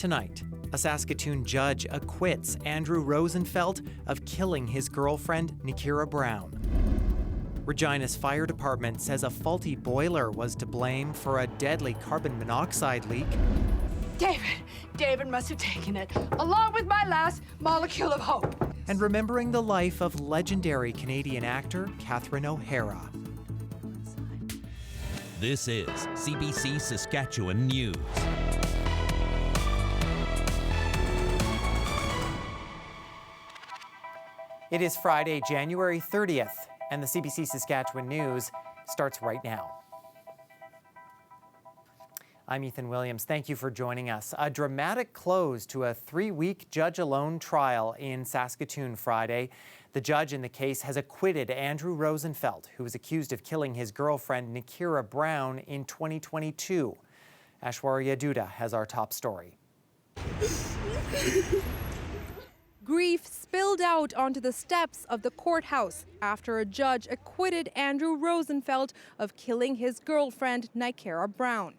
Tonight, a Saskatoon judge acquits Andrew Rosenfeldt of killing his girlfriend, Nykera Brown. Regina's fire department says a faulty boiler was to blame for a deadly carbon monoxide leak. David must have taken it, along with my last molecule of hope. And remembering the life of legendary Canadian actor Catherine O'Hara. This is CBC Saskatchewan News. It is Friday, January 30th, and the CBC Saskatchewan News starts right now. I'm Ethan Williams. Thank you for joining us. A dramatic close to a 3-week judge-alone trial in Saskatoon Friday. The judge in the case has acquitted Andrew Rosenfeldt, who was accused of killing his girlfriend Nykera Brown in 2022. Aishwarya Duda has our top story. Grief spilled out onto the steps of the courthouse after a judge acquitted Andrew Rosenfeldt of killing his girlfriend Nykera Brown.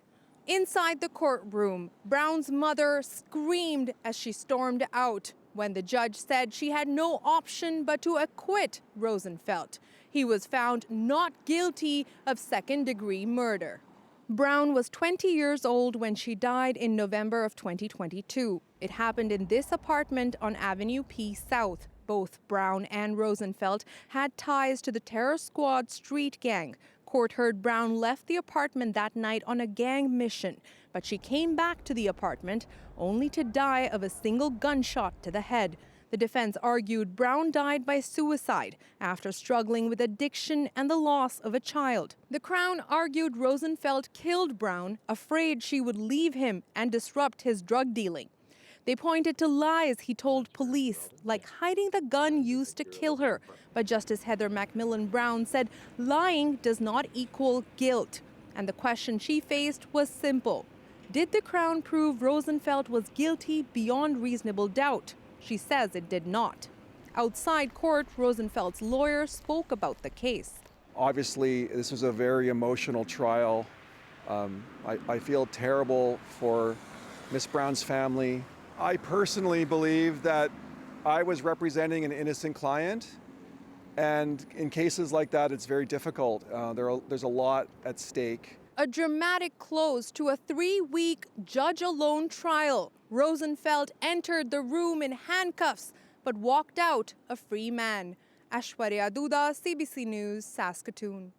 Inside the courtroom, Brown's mother screamed as she stormed out when the judge said she had no option but to acquit Rosenfeldt. He was found not guilty of second-degree murder. Brown was 20 years old when she died in November of 2022. It happened in this apartment on Avenue P South. Both Brown and Rosenfeldt had ties to the Terror Squad street gang. Court heard Brown left the apartment that night on a gang mission, but she came back to the apartment only to die of a single gunshot to the head. The defense argued Brown died by suicide after struggling with addiction and the loss of a child. The Crown argued Rosenfeldt killed Brown, afraid she would leave him and disrupt his drug dealing. They pointed to lies he told police, like hiding the gun used to kill her. But Justice Heather Macmillan Brown said lying does not equal guilt. And the question she faced was simple. Did the Crown prove Rosenfeldt was guilty beyond reasonable doubt? She says it did not. Outside court, Rosenfeldt's lawyer spoke about the case. Obviously, this was a very emotional trial. I feel terrible for Miss Brown's family. I personally believe that I was representing an innocent client, and in cases like that, it's very difficult. There's a lot at stake. A dramatic close to a 3-week judge-alone trial. Rosenfeldt entered the room in handcuffs, but walked out a free man. Aishwarya Duda, CBC News, Saskatoon.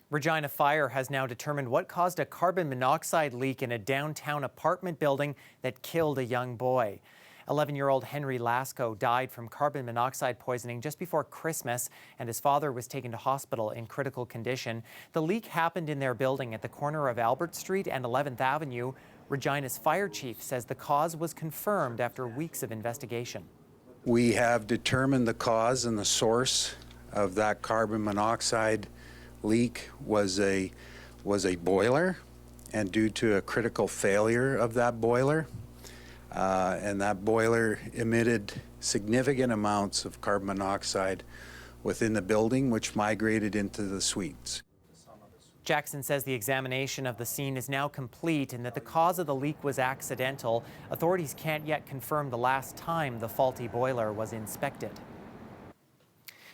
Regina Fire has now determined what caused a carbon monoxide leak in a downtown apartment building that killed a young boy. 11-year-old Henry Lasco died from carbon monoxide poisoning just before Christmas, and his father was taken to hospital in critical condition. The leak happened in their building at the corner of Albert Street and 11th Avenue. Regina's fire chief says the cause was confirmed after weeks of investigation. We have determined the cause and the source of that carbon monoxide leak was a boiler, and due to a critical failure of that boiler, and that boiler emitted significant amounts of carbon monoxide within the building, which migrated into the suites. Jackson says the examination of the scene is now complete and that the cause of the leak was accidental. Authorities can't yet confirm the last time the faulty boiler was inspected.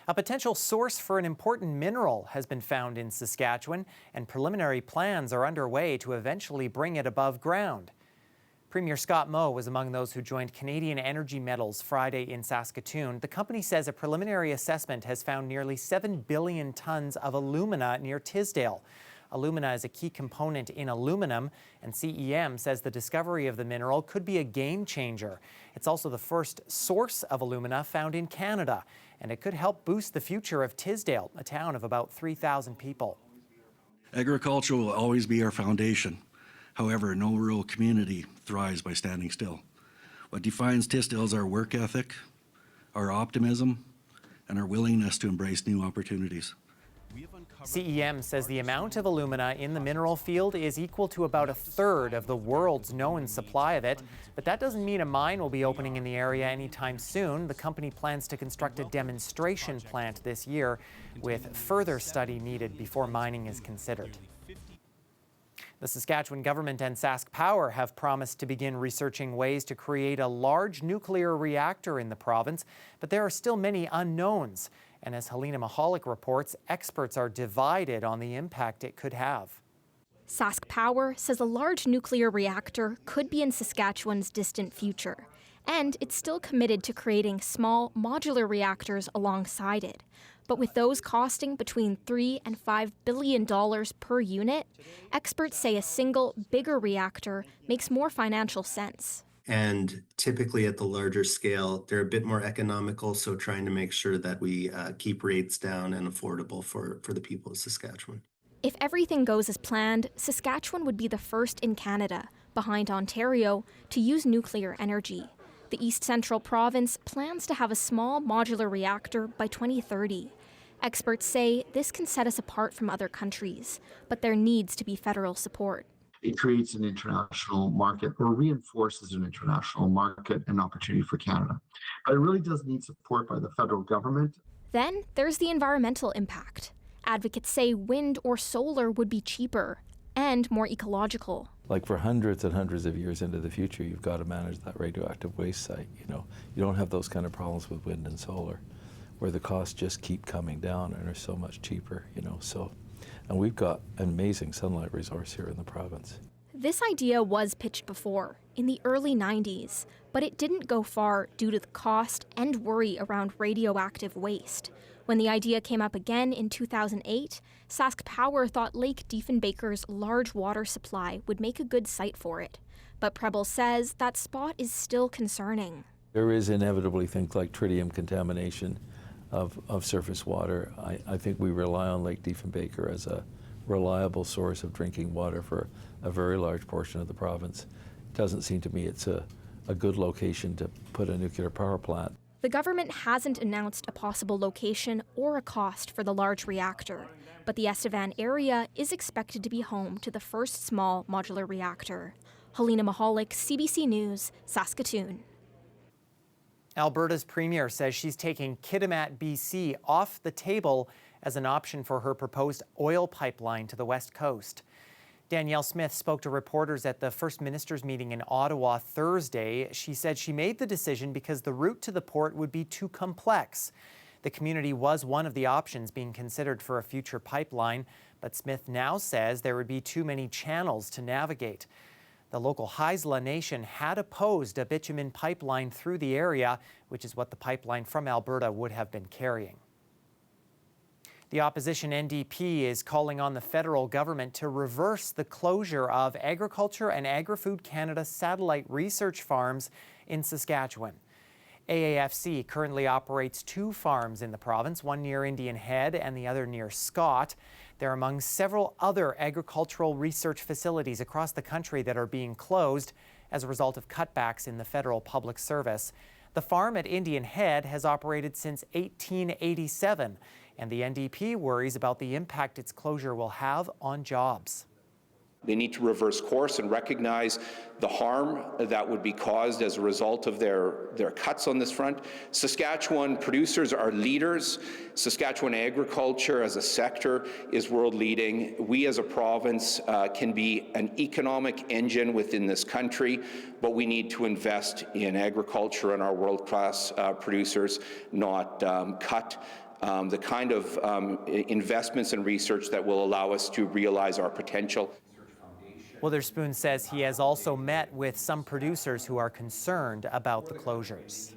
A potential source for an important mineral has been found in Saskatchewan, and preliminary plans are underway to eventually bring it above ground. Premier Scott Moe was among those who joined Canadian Energy Metals Friday in Saskatoon. The company says a preliminary assessment has found nearly 7 billion tons of alumina near Tisdale. Alumina is a key component in aluminum, and CEM says the discovery of the mineral could be a game changer. It's also the first source of alumina found in Canada, and it could help boost the future of Tisdale, a town of about 3,000 people. Agriculture will always be our foundation. However, no rural community thrives by standing still. What defines Tisdale is our work ethic, our optimism, and our willingness to embrace new opportunities. CEM says the amount of alumina in the mineral field is equal to about a third of the world's known supply of it, but that doesn't mean a mine will be opening in the area anytime soon. The company plans to construct a demonstration plant this year, with further study needed before mining is considered. The Saskatchewan government and Sask Power have promised to begin researching ways to create a large nuclear reactor in the province, but there are still many unknowns. And as Helena Mahalik reports, experts are divided on the impact it could have. Sask Power says a large nuclear reactor could be in Saskatchewan's distant future, and it's still committed to creating small, modular reactors alongside it. But with those costing between $3 and $5 billion per unit, experts say a single, bigger reactor makes more financial sense. And typically at the larger scale, they're a bit more economical, so trying to make sure that we keep rates down and affordable for the people of Saskatchewan. If everything goes as planned, Saskatchewan would be the first in Canada, behind Ontario, to use nuclear energy. The East Central Province plans to have a small modular reactor by 2030. Experts say this can set us apart from other countries, but there needs to be federal support. It creates an international market or reinforces an international market and opportunity for Canada. But it really does need support by the federal government. Then there's the environmental impact. Advocates say wind or solar would be cheaper and more ecological. Like for hundreds and hundreds of years into the future, you've got to manage that radioactive waste site. You don't have those kind of problems with wind and solar, where the costs just keep coming down and are so much cheaper. And we've got an amazing sunlight resource here in the province. This idea was pitched before, in the early 90s, but it didn't go far due to the cost and worry around radioactive waste. When the idea came up again in 2008, Sask Power thought Lake Diefenbaker's large water supply would make a good site for it. But Preble says that spot is still concerning. There is inevitably things like tritium contamination of surface water. I think we rely on Lake Diefenbaker as a reliable source of drinking water for a very large portion of the province. It doesn't seem to me it's a good location to put a nuclear power plant. The government hasn't announced a possible location or a cost for the large reactor, but the Estevan area is expected to be home to the first small modular reactor. Helena Mahalik, CBC News, Saskatoon. Alberta's premier says she's taking Kitimat, BC off the table as an option for her proposed oil pipeline to the West Coast. Danielle Smith spoke to reporters at the First Minister's meeting in Ottawa Thursday. She said she made the decision because the route to the port would be too complex. The community was one of the options being considered for a future pipeline, but Smith now says there would be too many channels to navigate. The local Haisla Nation had opposed a bitumen pipeline through the area, which is what the pipeline from Alberta would have been carrying. The opposition NDP is calling on the federal government to reverse the closure of Agriculture and Agri-Food Canada satellite research farms in Saskatchewan. AAFC currently operates 2 farms in the province, one near Indian Head and the other near Scott. They're among several other agricultural research facilities across the country that are being closed as a result of cutbacks in the federal public service. The farm at Indian Head has operated since 1887, and the NDP worries about the impact its closure will have on jobs. They need to reverse course and recognize the harm that would be caused as a result of their cuts on this front. Saskatchewan producers are leaders. Saskatchewan agriculture as a sector is world leading. We as a province can be an economic engine within this country, but we need to invest in agriculture and our world-class producers, not cut the kind of investments and research that will allow us to realize our potential. Witherspoon says he has also met with some producers who are concerned about the closures.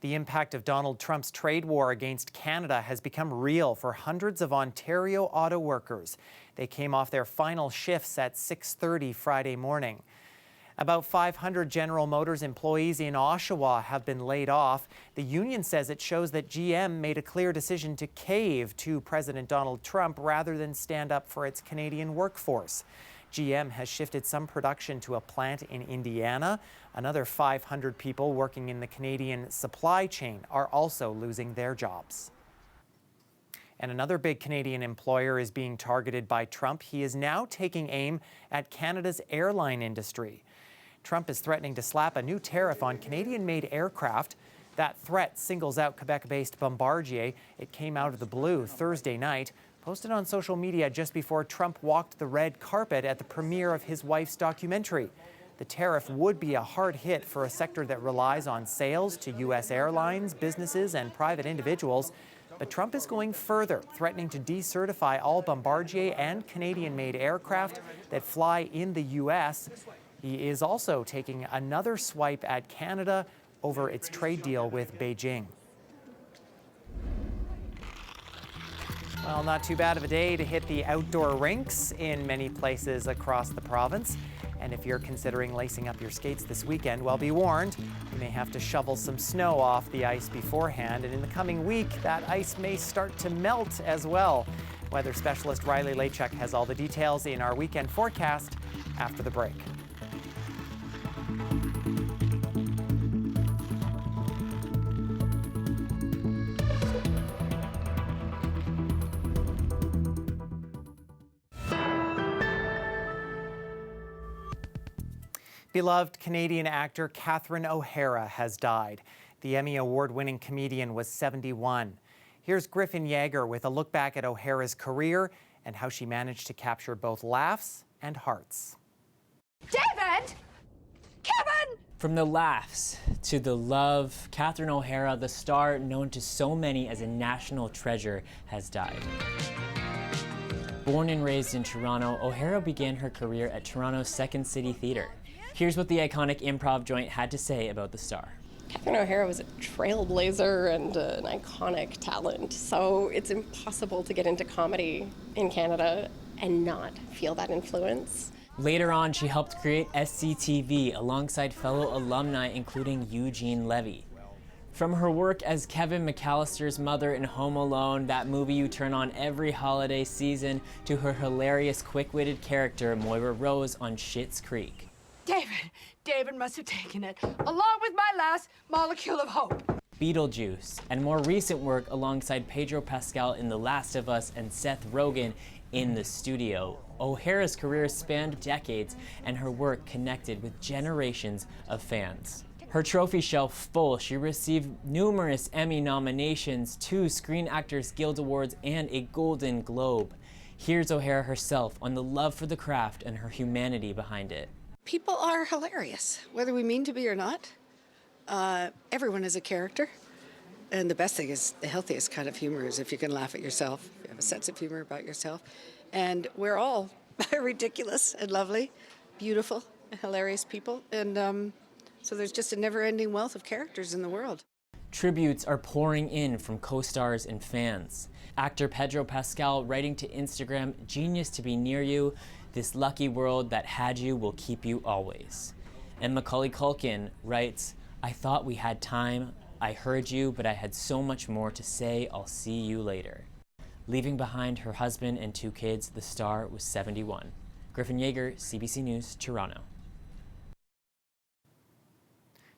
The impact of Donald Trump's trade war against Canada has become real for hundreds of Ontario auto workers. They came off their final shifts at 6:30 Friday morning. About 500 General Motors employees in Oshawa have been laid off. The union says it shows that GM made a clear decision to cave to President Donald Trump rather than stand up for its Canadian workforce. GM has shifted some production to a plant in Indiana. Another 500 people working in the Canadian supply chain are also losing their jobs. And another big Canadian employer is being targeted by Trump. He is now taking aim at Canada's airline industry. Trump is threatening to slap a new tariff on Canadian-made aircraft. That threat singles out Quebec-based Bombardier. It came out of the blue Thursday night. posted on social media just before Trump walked the red carpet at the premiere of his wife's documentary. The tariff would be a hard hit for a sector that relies on sales to U.S. airlines, businesses, and private individuals. But Trump is going further, threatening to decertify all Bombardier and Canadian-made aircraft that fly in the U.S. He is also taking another swipe at Canada over its trade deal with Beijing. Well, not too bad of a day to hit the outdoor rinks in many places across the province. And if you're considering lacing up your skates this weekend, well, be warned, you may have to shovel some snow off the ice beforehand. And in the coming week, that ice may start to melt as well. Weather specialist Riley Lachuk has all the details in our weekend forecast after the break. Beloved Canadian actor Catherine O'Hara has died. The Emmy Award-winning comedian was 71. Here's Griffin Yeager with a look back at O'Hara's career and how she managed to capture both laughs and hearts. David! Kevin! From the laughs to the love, Catherine O'Hara, the star known to so many as a national treasure, has died. Born and raised in Toronto, O'Hara began her career at Toronto's Second City Theatre. Here's what the iconic improv joint had to say about the star. Catherine O'Hara was a trailblazer and an iconic talent, so it's impossible to get into comedy in Canada and not feel that influence. Later on, she helped create SCTV alongside fellow alumni, including Eugene Levy. From her work as Kevin McAllister's mother in Home Alone, that movie you turn on every holiday season, to her hilarious, quick-witted character Moira Rose on Schitt's Creek. David must have taken it, along with my last molecule of hope. Beetlejuice, and more recent work alongside Pedro Pascal in The Last of Us and Seth Rogen in The Studio. O'Hara's career spanned decades, and her work connected with generations of fans. Her trophy shelf full, she received numerous Emmy nominations, 2 Screen Actors Guild Awards, and a Golden Globe. Here's O'Hara herself on the love for the craft and her humanity behind it. People are hilarious, whether we mean to be or not. Everyone is a character. And the best thing is, the healthiest kind of humor is if you can laugh at yourself, if you have a sense of humor about yourself. And we're all ridiculous and lovely, beautiful, hilarious people. And so there's just a never-ending wealth of characters in the world. Tributes are pouring in from co-stars and fans. Actor Pedro Pascal writing to Instagram, "Genius to be near you. This lucky world that had you will keep you always." And Macaulay Culkin writes, "I thought we had time. I heard you, but I had so much more to say. I'll see you later." Leaving behind her husband and 2 kids, the star was 71. Griffin Yeager, CBC News, Toronto.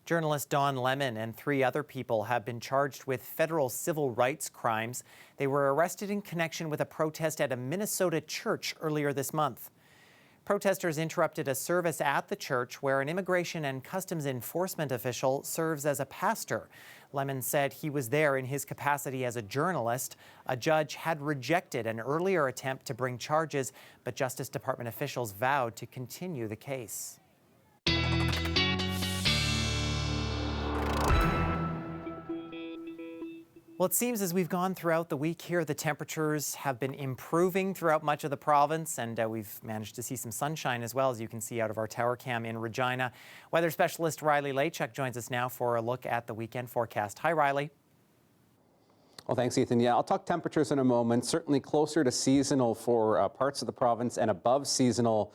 Journalist Don Lemon and 3 other people have been charged with federal civil rights crimes. They were arrested in connection with a protest at a Minnesota church earlier this month. Protesters interrupted a service at the church where an immigration and customs enforcement official serves as a pastor. Lemon said he was there in his capacity as a journalist. A judge had rejected an earlier attempt to bring charges, but Justice Department officials vowed to continue the case. Well, it seems as we've gone throughout the week here, the temperatures have been improving throughout much of the province, and we've managed to see some sunshine as well, as you can see out of our tower cam in Regina. Weather specialist Riley Lachuk joins us now for a look at the weekend forecast. Hi, Riley. Well, thanks, Ethan. Yeah, I'll talk temperatures in a moment. Certainly closer to seasonal for parts of the province and above seasonal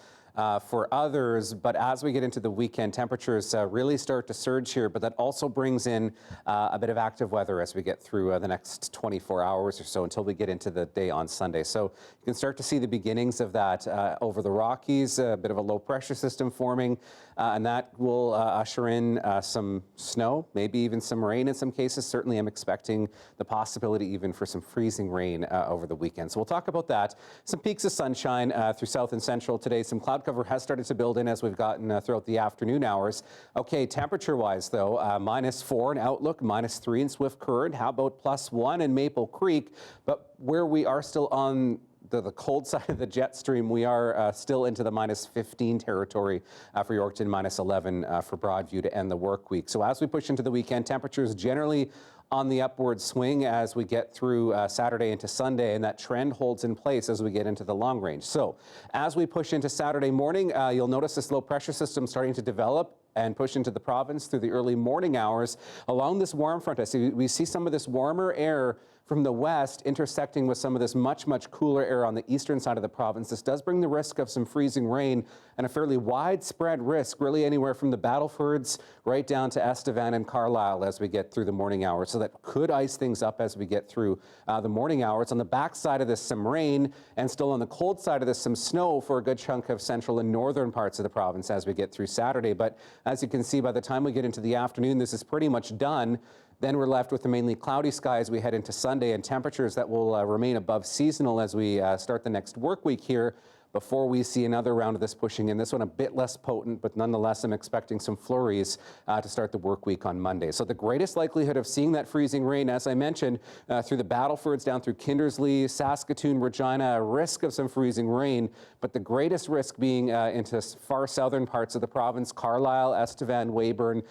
for others, but as we get into the weekend, temperatures really start to surge here, but that also brings in a bit of active weather as we get through the next 24 hours or so until we get into the day on Sunday. So you can start to see the beginnings of that over the Rockies, a bit of a low pressure system forming, and that will usher in some snow, maybe even some rain in some cases. Certainly I'm expecting the possibility even for some freezing rain over the weekend. So we'll talk about that. Some peaks of sunshine through south and central today, some cloud cloud cover has started to build in as we've gotten throughout the afternoon hours. Okay, temperature-wise, though, -4 in Outlook, -3 in Swift Current. How about +1 in Maple Creek? But where we are still on the cold side of the jet stream, we are still into the -15 territory for Yorkton, -11 for Broadview to end the work week. So as we push into the weekend, temperatures generally on the upward swing as we get through Saturday into Sunday, and that trend holds in place as we get into the long range. So as we push into Saturday morning, you'll notice this low pressure system starting to develop and push into the province through the early morning hours. Along this warm front, we see some of this warmer air from the west intersecting with some of this much cooler air on the eastern side of the province. This does bring the risk of some freezing rain and a fairly widespread risk, really anywhere from the Battlefords right down to Estevan and Carlisle as we get through the morning hours. So that could ice things up as we get through the morning hours. On the back side of this, some rain, and still on the cold side of this, some snow for a good chunk of central and northern parts of the province as we get through Saturday. But as you can see, by the time we get into the afternoon, this is pretty much done. Then we're left with the mainly cloudy sky as we head into Sunday, and temperatures that will remain above seasonal as we start the next work week here before we see another round of this pushing in. This one a bit less potent, but nonetheless I'm expecting some flurries to start the work week on Monday. So the greatest likelihood of seeing that freezing rain, as I mentioned, through the Battlefords down through Kindersley, Saskatoon, Regina, a risk of some freezing rain, but the greatest risk being into far southern parts of the province, Carlisle, Estevan, Weyburn.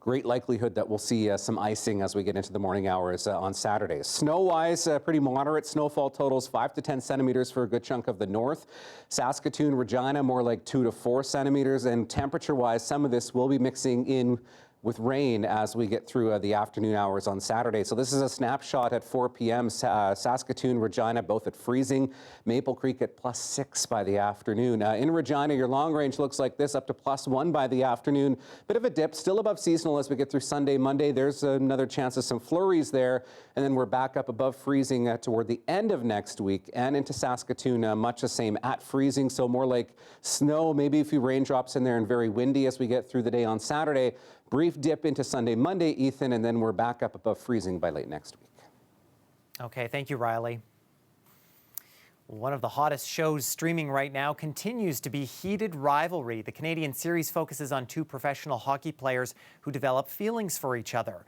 Great likelihood that we'll see some icing as we get into the morning hours on Saturday. Snow-wise, pretty moderate snowfall totals, 5 to 10 centimeters for a good chunk of the north. Saskatoon, Regina, more like 2 to 4 centimeters. And temperature-wise, some of this will be mixing in with rain as we get through the afternoon hours on Saturday. So this is a snapshot at 4 p.m. Saskatoon, Regina, both at freezing. Maple Creek at +6 by the afternoon. In Regina, your long range looks like this, up to +1 by the afternoon. Bit of a dip, still above seasonal as we get through Sunday, Monday. There's another chance of some flurries there. And then we're back up above freezing toward the end of next week. And into Saskatoon, much the same at freezing. So more like snow, maybe a few raindrops in there, and very windy as we get through the day on Saturday. Brief dip into Sunday, Monday, Ethan, and then we're back up above freezing by late next week. Okay, thank you, Riley. One of the hottest shows streaming right now continues to be Heated Rivalry. The Canadian series focuses on two professional hockey players who develop feelings for each other.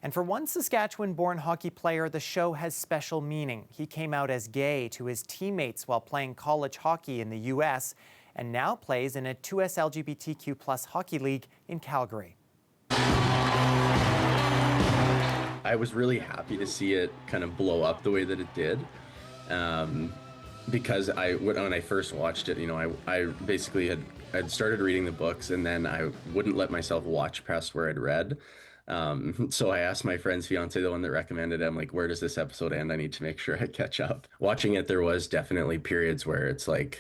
And for one Saskatchewan-born hockey player, the show has special meaning. He came out as gay to his teammates while playing college hockey in the U.S. and now plays in a 2S LGBTQ+ hockey league in Calgary. I was really happy to see it kind of blow up the way that it did, because when I first watched it, I basically I'd started reading the books, and then I wouldn't let myself watch past where I'd read. So I asked my friend's fiance, the one that recommended it, I'm like, where does this episode end? I need to make sure I catch up. Watching it, there was definitely periods where it's like,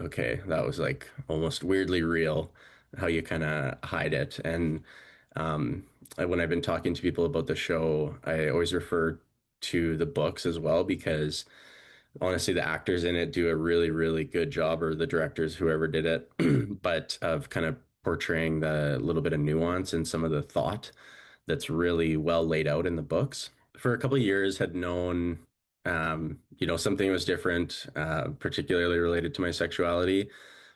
okay, that was like almost weirdly real, how you kind of hide it. And when I've been talking to people about the show, I always refer to the books as well, because honestly, the actors in it do a really, really good job, or the directors, whoever did it, but of kind of portraying the little bit of nuance and some of the thought that's really well laid out in the books. For a couple of years, had known, something was different, particularly related to my sexuality.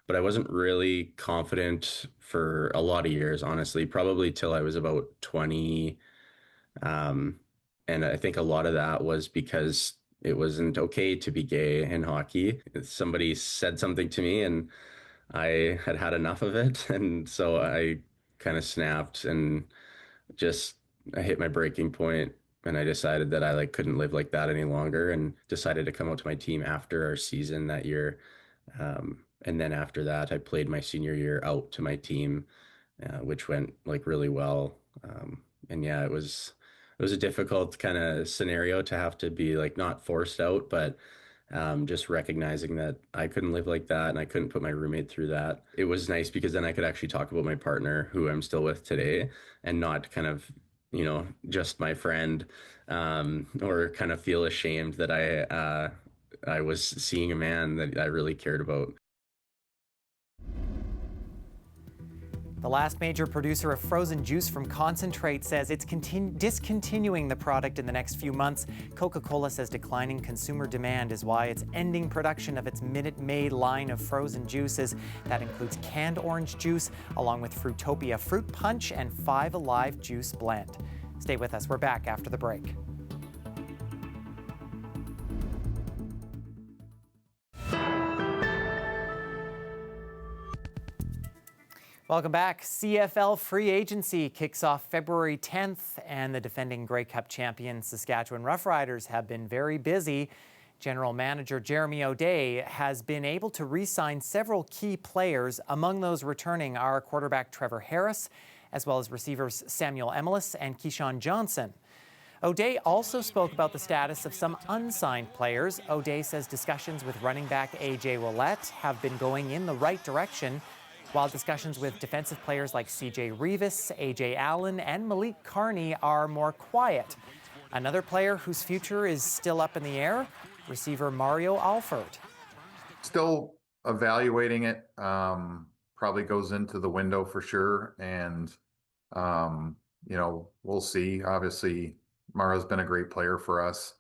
But I wasn't really confident for a lot of years, honestly, probably till I was about 20. And I think a lot of that was because it wasn't okay to be gay in hockey. Somebody said something to me and I had had enough of it. And so I kind of snapped and I hit my breaking point, and I decided that I couldn't live like that any longer, and decided to come out to my team after our season that year. And then after that, I played my senior year out to my team, which went really well. And yeah, it was a difficult kind of scenario to have to be not forced out, but just recognizing that I couldn't live like that and I couldn't put my roommate through that. It was nice because then I could actually talk about my partner, who I'm still with today, and not kind of, just my friend, or kind of feel ashamed that I was seeing a man that I really cared about. The last major producer of frozen juice from concentrate says it's discontinuing the product in the next few months. Coca-Cola says declining consumer demand is why it's ending production of its Minute Maid line of frozen juices. That includes canned orange juice, along with Fruitopia fruit punch and 5 Alive juice blend. Stay with us. We're back after the break. Welcome back. CFL free agency kicks off February 10th, and the defending Grey Cup champion Saskatchewan Roughriders have been very busy. General Manager Jeremy O'Day has been able to re-sign several key players. Among those returning are quarterback Trevor Harris, as well as receivers Samuel Emelis and Keyshawn Johnson. O'Day also spoke about the status of some unsigned players. O'Day says discussions with running back A.J. Ouellette have been going in the right direction, while discussions with defensive players like C.J. Revis, A.J. Allen, and Malik Carney are more quiet. Another player whose future is still up in the air, receiver Mario Alford. Still evaluating it. Probably goes into the window for sure. And, we'll see. Obviously, Mario's been a great player for us.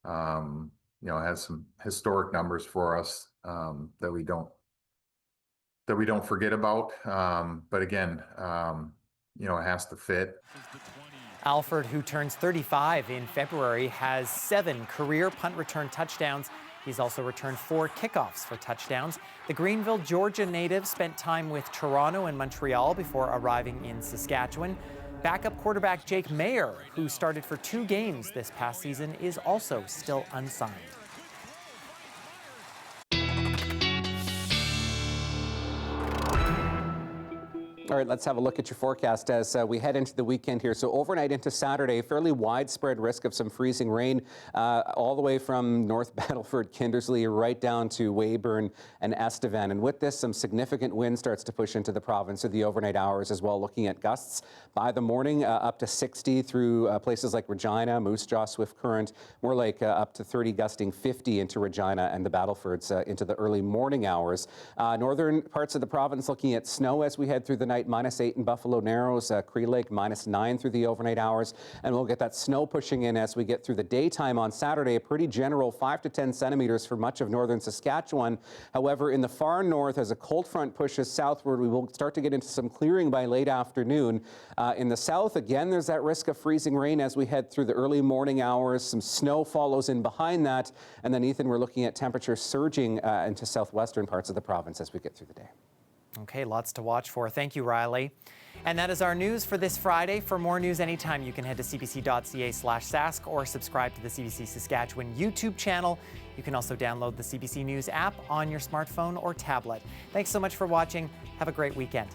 Has some historic numbers for us that we don't forget about. But again, it has to fit. Alford, who turns 35 in February, has 7 career punt return touchdowns. He's also returned 4 kickoffs for touchdowns. The Greenville, Georgia native spent time with Toronto and Montreal before arriving in Saskatchewan. Backup quarterback Jake Mayer, who started for 2 games this past season, is also still unsigned. All right, let's have a look at your forecast as we head into the weekend here. So overnight into Saturday, fairly widespread risk of some freezing rain all the way from North Battleford, Kindersley, right down to Weyburn and Estevan. And with this, some significant wind starts to push into the province of the overnight hours as well, looking at gusts by the morning up to 60 through places like Regina, Moose Jaw, Swift Current, more like up to 30, gusting 50 into Regina and the Battlefords into the early morning hours. Northern parts of the province looking at snow as we head through the night. -8 in Buffalo Narrows, Cree Lake -9 through the overnight hours, and we'll get that snow pushing in as we get through the daytime on Saturday. A pretty general 5 to 10 centimeters for much of northern Saskatchewan. However, in the far north, as a cold front pushes southward, we will start to get into some clearing by late afternoon. In the south, again, there's that risk of freezing rain as we head through the early morning hours. Some snow follows in behind that, and then Ethan, we're looking at temperatures surging into southwestern parts of the province as we get through the day. Okay, lots to watch for. Thank you, Riley. And that is our news for this Friday. For more news anytime, you can head to cbc.ca/Sask or subscribe to the CBC Saskatchewan YouTube channel. You can also download the CBC News app on your smartphone or tablet. Thanks so much for watching. Have a great weekend.